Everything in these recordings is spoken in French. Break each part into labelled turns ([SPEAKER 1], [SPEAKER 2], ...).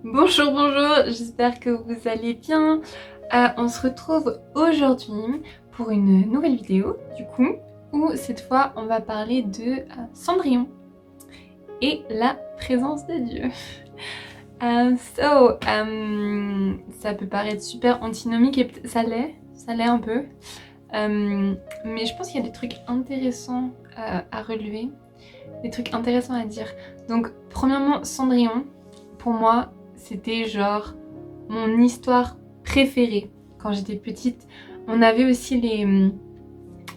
[SPEAKER 1] Bonjour, bonjour, j'espère que vous allez bien. On se retrouve aujourd'hui pour une nouvelle vidéo, du coup, où cette fois on va parler de Cendrillon et la présence de Dieu. Ça peut paraître super antinomique et ça l'est un peu. Mais je pense qu'il y a des trucs intéressants à relever, des trucs intéressants à dire. Donc, premièrement, Cendrillon, pour moi, c'était genre mon histoire préférée quand j'étais petite. On avait aussi les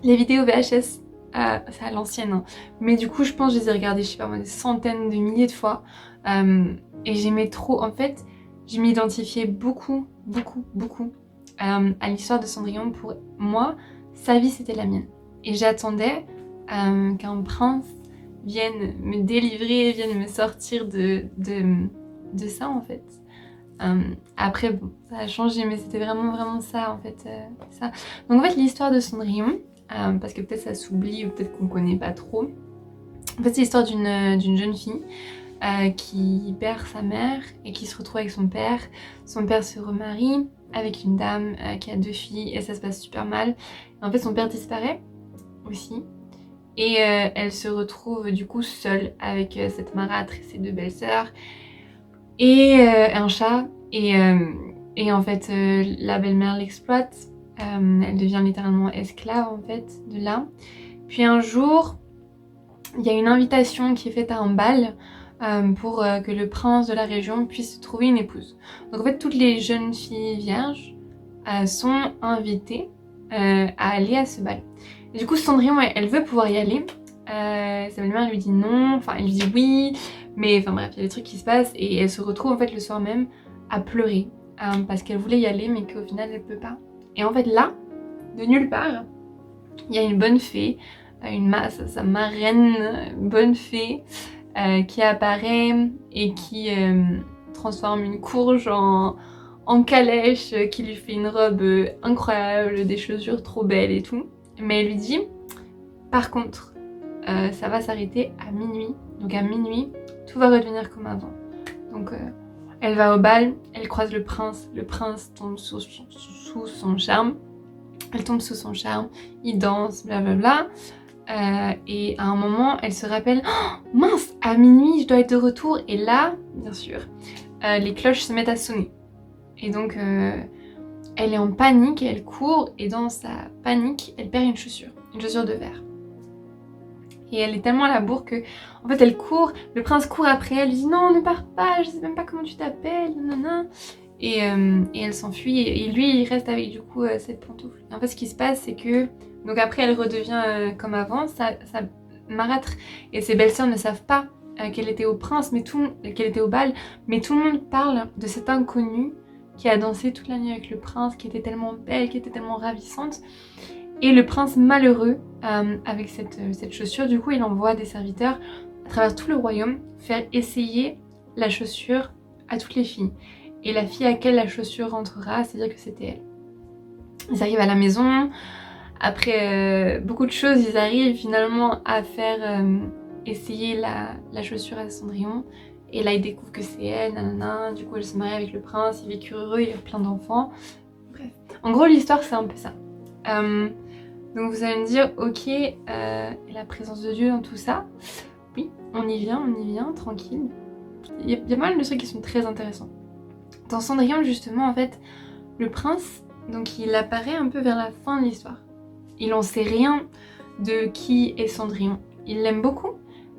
[SPEAKER 1] vidéos VHS, c'est à l'ancienne, hein. Mais du coup, je pense que je les ai regardées, je sais pas moi, des centaines de milliers de fois. Et j'aimais trop. En fait, je m'identifiais beaucoup, beaucoup, beaucoup à l'histoire de Cendrillon. Pour moi, sa vie, c'était la mienne. Et j'attendais qu'un prince vienne me délivrer, vienne me sortir de ça, en fait. Après, bon, ça a changé, mais c'était vraiment, vraiment ça, en fait. Ça. Donc, en fait, l'histoire de Cendrillon, parce que peut-être ça s'oublie ou peut-être qu'on connaît pas trop. En fait, c'est l'histoire d'une jeune fille qui perd sa mère et qui se retrouve avec son père. Son père se remarie avec une dame qui a 2 filles et ça se passe super mal. Et en fait, son père disparaît aussi. Et elle se retrouve du coup seule avec cette marâtre et ses 2 belles-sœurs. Et un chat. Et en fait, la belle-mère l'exploite. Elle devient littéralement esclave en fait de là. Puis un jour, il y a une invitation qui est faite à un bal pour que le prince de la région puisse trouver une épouse. Donc en fait, toutes les jeunes filles vierges sont invitées à aller à ce bal. Et du coup, Cendrillon, elle veut pouvoir y aller. Sa belle-mère lui dit non, enfin elle lui dit oui, mais enfin bref, il y a des trucs qui se passent et elle se retrouve en fait le soir même à pleurer parce qu'elle voulait y aller mais qu'au final elle peut pas. Et en fait là, de nulle part, il y a une bonne fée, sa marraine bonne fée qui apparaît et qui transforme une courge en calèche, qui lui fait une robe incroyable, des chaussures trop belles et tout. Mais elle lui dit, par contre, ça va s'arrêter à minuit. Donc à minuit, tout va redevenir comme avant. Donc elle va au bal, elle croise le prince tombe sous son charme. Elle tombe sous son charme, il danse, blablabla. Et à un moment, elle se rappelle, oh, mince, à minuit, je dois être de retour. Et là, bien sûr, les cloches se mettent à sonner. Et donc, elle est en panique, elle court, et dans sa panique, elle perd une chaussure de verre. Et elle est tellement à la bourre que, en fait, elle court, le prince court après elle, lui dit non, ne pars pas, je sais même pas comment tu t'appelles, nanana. Et elle s'enfuit, et lui, il reste avec du coup cette pantoufle. Et en fait, ce qui se passe, c'est que, donc après, elle redevient comme avant, sa marâtre et ses belles-sœurs ne savent pas qu'elle était qu'elle était au bal, mais tout le monde parle de cette inconnue qui a dansé toute la nuit avec le prince, qui était tellement belle, qui était tellement ravissante. Et le prince malheureux, avec cette chaussure, du coup, il envoie des serviteurs à travers tout le royaume faire essayer la chaussure à toutes les filles. Et la fille à laquelle la chaussure rentrera, c'est-à-dire que c'était elle. Ils arrivent à la maison, après beaucoup de choses, ils arrivent finalement à faire essayer la chaussure à Cendrillon. Et là, ils découvrent que c'est elle, nanana. Du coup, elle se marie avec le prince, ils vécurent heureux, il y a plein d'enfants. Bref. En gros, l'histoire, c'est un peu ça. Donc vous allez me dire, ok, la présence de Dieu dans tout ça, oui, on y vient, tranquille. Il y a mal de trucs qui sont très intéressants. Dans Cendrillon, justement, en fait, le prince, donc il apparaît un peu vers la fin de l'histoire. Il en sait rien de qui est Cendrillon. Il l'aime beaucoup,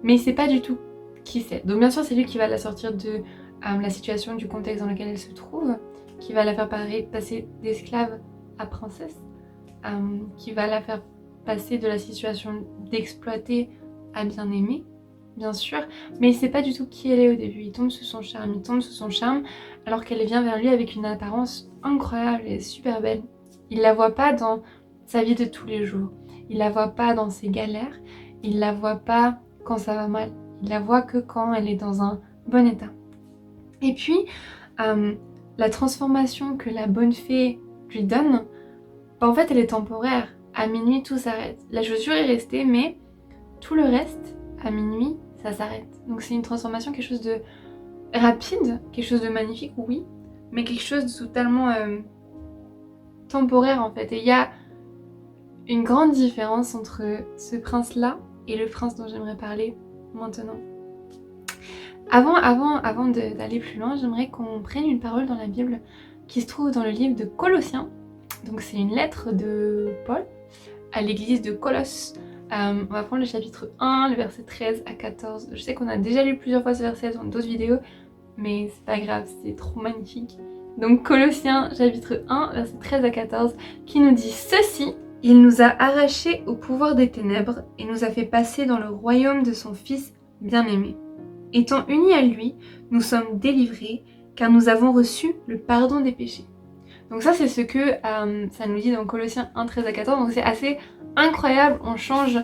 [SPEAKER 1] mais il sait pas du tout qui c'est. Donc bien sûr, c'est lui qui va la sortir de la situation, du contexte dans lequel elle se trouve, qui va la faire passer d'esclave à princesse. Qui va la faire passer de la situation d'exploiter à bien-aimée, bien sûr, mais il sait pas du tout qui elle est au début. Il tombe sous son charme, alors qu'elle vient vers lui avec une apparence incroyable et super belle. Il la voit pas dans sa vie de tous les jours, il la voit pas dans ses galères, il la voit pas quand ça va mal, il la voit que quand elle est dans un bon état. Et puis, la transformation que la bonne fée lui donne, en fait, elle est temporaire. À minuit, tout s'arrête. La chaussure est restée, mais tout le reste, à minuit, ça s'arrête. Donc c'est une transformation, quelque chose de rapide, quelque chose de magnifique, oui, mais quelque chose de totalement temporaire en fait. Et il y a une grande différence entre ce prince-là et le prince dont j'aimerais parler maintenant. Avant d'aller plus loin, j'aimerais qu'on prenne une parole dans la Bible qui se trouve dans le livre de Colossiens. Donc c'est une lettre de Paul à l'église de Colosse. On va prendre le chapitre 1, le verset 13 à 14. Je sais qu'on a déjà lu plusieurs fois ce verset dans d'autres vidéos, mais c'est pas grave, c'est trop magnifique. Donc Colossiens chapitre 1, verset 13 à 14, qui nous dit ceci. Il nous a arrachés au pouvoir des ténèbres et nous a fait passer dans le royaume de son Fils bien-aimé. Étant unis à lui, nous sommes délivrés car nous avons reçu le pardon des péchés. Donc ça c'est ce que ça nous dit dans Colossiens 1, 13 à 14. Donc c'est assez incroyable, on change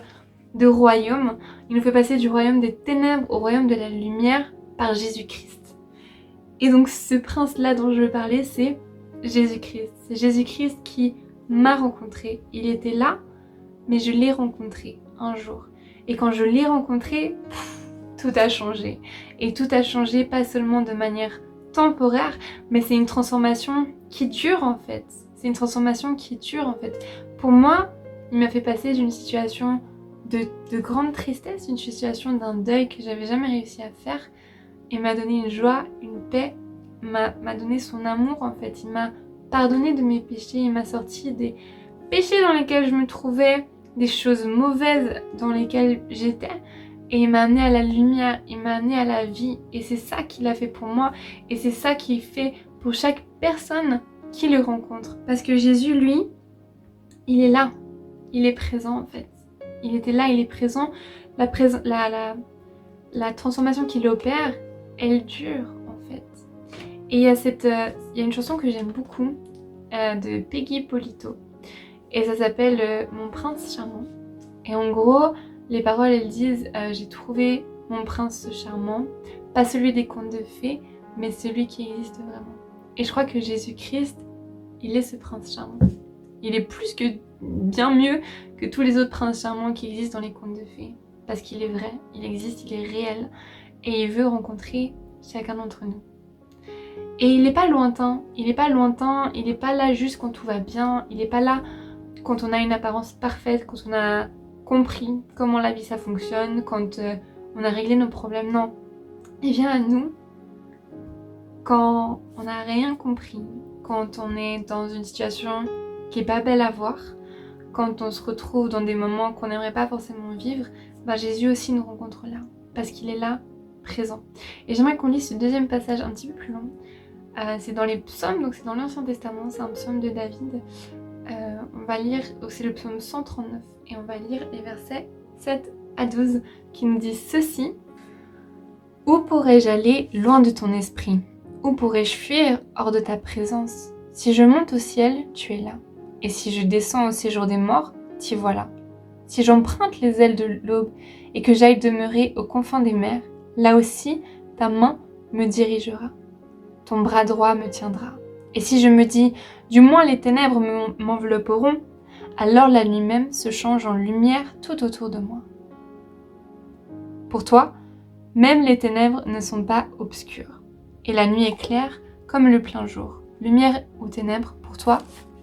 [SPEAKER 1] de royaume. Il nous fait passer du royaume des ténèbres au royaume de la lumière par Jésus-Christ. Et donc ce prince-là dont je veux parler, c'est Jésus-Christ. C'est Jésus-Christ qui m'a rencontré. Il était là, mais je l'ai rencontré un jour. Et quand je l'ai rencontré, tout a changé. Et tout a changé pas seulement de manière temporaire, mais c'est une transformation qui dure en fait. C'est une transformation qui dure en fait. Pour moi, il m'a fait passer d'une situation de grande tristesse, une situation d'un deuil que j'avais jamais réussi à faire, et m'a donné une joie, une paix, m'a donné son amour en fait. Il m'a pardonné de mes péchés, il m'a sorti des péchés dans lesquels je me trouvais, des choses mauvaises dans lesquelles j'étais, et il m'a amené à la lumière, il m'a amené à la vie, et c'est ça qu'il a fait pour moi, et c'est ça qu'il fait pour chaque personne qui le rencontre. Parce que Jésus, lui, il est là, il est présent en fait. Il était là, il est présent. La transformation qu'il opère, elle dure en fait. Et il y a une chanson que j'aime beaucoup de Peggy Polito, et ça s'appelle Mon prince charmant. Et en gros, les paroles elles disent j'ai trouvé mon prince charmant, pas celui des contes de fées, mais celui qui existe vraiment. Et je crois que Jésus-Christ, il est ce prince charmant. Il est plus que bien mieux que tous les autres princes charmants qui existent dans les contes de fées. Parce qu'il est vrai, il existe, il est réel. Et il veut rencontrer chacun d'entre nous. Et il n'est pas lointain, il n'est pas lointain, il n'est pas là juste quand tout va bien, il n'est pas là quand on a une apparence parfaite, quand on a compris comment la vie ça fonctionne, quand on a réglé nos problèmes. Non, il vient à nous quand on n'a rien compris, quand on est dans une situation qui est pas belle à voir, quand on se retrouve dans des moments qu'on n'aimerait pas forcément vivre. Bah Jésus aussi nous rencontre là, parce qu'il est là, présent. Et j'aimerais qu'on lise ce deuxième passage un petit peu plus long. C'est dans les psaumes, donc c'est dans l'Ancien Testament, c'est un psaume de David. On va lire, c'est le psaume 139, et on va lire les versets 7 à 12 qui nous disent ceci. Où pourrais-je aller loin de ton esprit? Où pourrais-je fuir hors de ta présence? Si je monte au ciel, tu es là. Et si je descends au séjour des morts, t'y voilà. Si j'emprunte les ailes de l'aube et que j'aille demeurer aux confins des mers, là aussi ta main me dirigera. Ton bras droit me tiendra. Et si je me dis, du moins les ténèbres m'envelopperont, alors la nuit même se change en lumière tout autour de moi. Pour toi, même les ténèbres ne sont pas obscures, et la nuit est claire comme le plein jour. Lumière ou ténèbres, pour toi,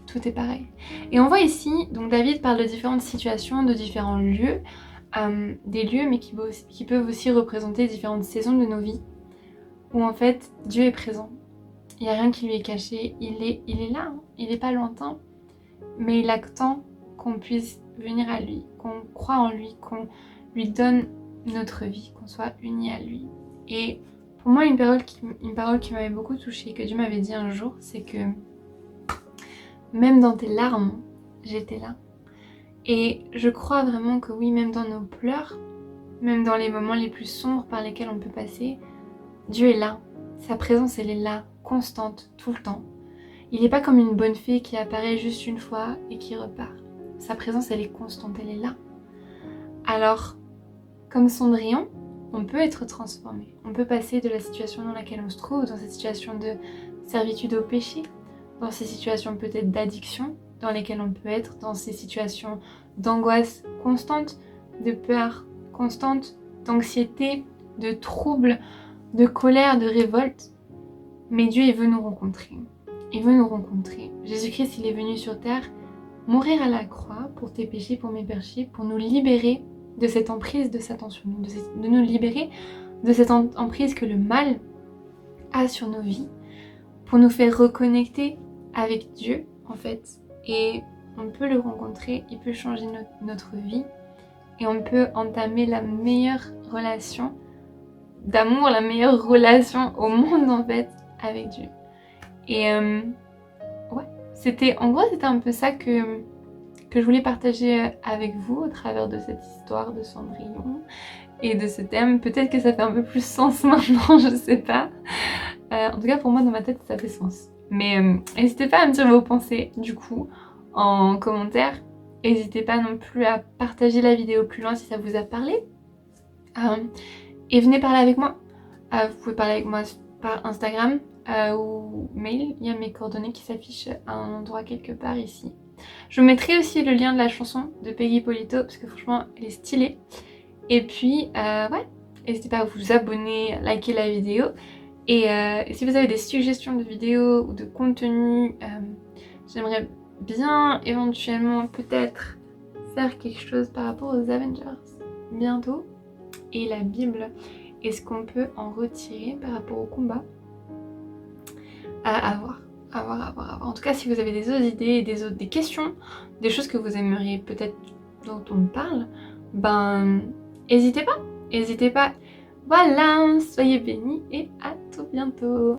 [SPEAKER 1] tout est pareil. Et on voit ici, donc David parle de différentes situations, de différents lieux, des lieux mais qui peuvent aussi représenter différentes saisons de nos vies, où en fait Dieu est présent. Il n'y a rien qui lui est caché, il est là, hein. Il n'est pas lointain, mais il attend qu'on puisse venir à lui, qu'on croie en lui, qu'on lui donne notre vie, qu'on soit unis à lui. Et pour moi, une parole qui m'avait beaucoup touchée, que Dieu m'avait dit un jour, c'est que même dans tes larmes, j'étais là. Et je crois vraiment que oui, même dans nos pleurs, même dans les moments les plus sombres par lesquels on peut passer, Dieu est là. Sa présence, elle est là, constante, tout le temps. Il n'est pas comme une bonne fée qui apparaît juste une fois et qui repart. Sa présence, elle est constante, elle est là. Alors, comme Cendrillon, on peut être transformé. On peut passer de la situation dans laquelle on se trouve, dans cette situation de servitude au péché, dans ces situations peut-être d'addiction, dans lesquelles on peut être, dans ces situations d'angoisse constante, de peur constante, d'anxiété, de troubles, de colère, de révolte. Mais Dieu, il veut nous rencontrer. Il veut nous rencontrer. Jésus-Christ, il est venu sur terre mourir à la croix pour tes péchés, pour mes péchés, pour nous libérer de cette emprise de Satan sur nous, de nous libérer de cette emprise que le mal a sur nos vies, pour nous faire reconnecter avec Dieu, en fait. Et on peut le rencontrer, il peut changer notre vie, et on peut entamer la meilleure relation d'amour, la meilleure relation au monde, en fait, avec Dieu. Et ouais, c'était un peu ça que je voulais partager avec vous au travers de cette histoire de Cendrillon et de ce thème. Peut-être que ça fait un peu plus sens maintenant, je sais pas. En tout cas, pour moi, dans ma tête, ça fait sens. Mais n'hésitez pas à me dire vos pensées, du coup, en commentaire. N'hésitez pas non plus à partager la vidéo plus loin si ça vous a parlé. Et venez parler avec moi. Vous pouvez parler avec moi par Instagram ou mail. Il y a mes coordonnées qui s'affichent à un endroit quelque part ici. Je vous mettrai aussi le lien de la chanson de Peggy Polito parce que franchement, elle est stylée. Et puis, ouais, n'hésitez pas à vous abonner, liker la vidéo. Et si vous avez des suggestions de vidéos ou de contenu, j'aimerais bien éventuellement peut-être faire quelque chose par rapport aux Avengers bientôt. Et la Bible, est-ce qu'on peut en retirer par rapport au combat? À voir. En tout cas, si vous avez des autres idées, des questions, des choses que vous aimeriez peut-être dont on parle, ben n'hésitez pas. Voilà, soyez bénis et à tout bientôt.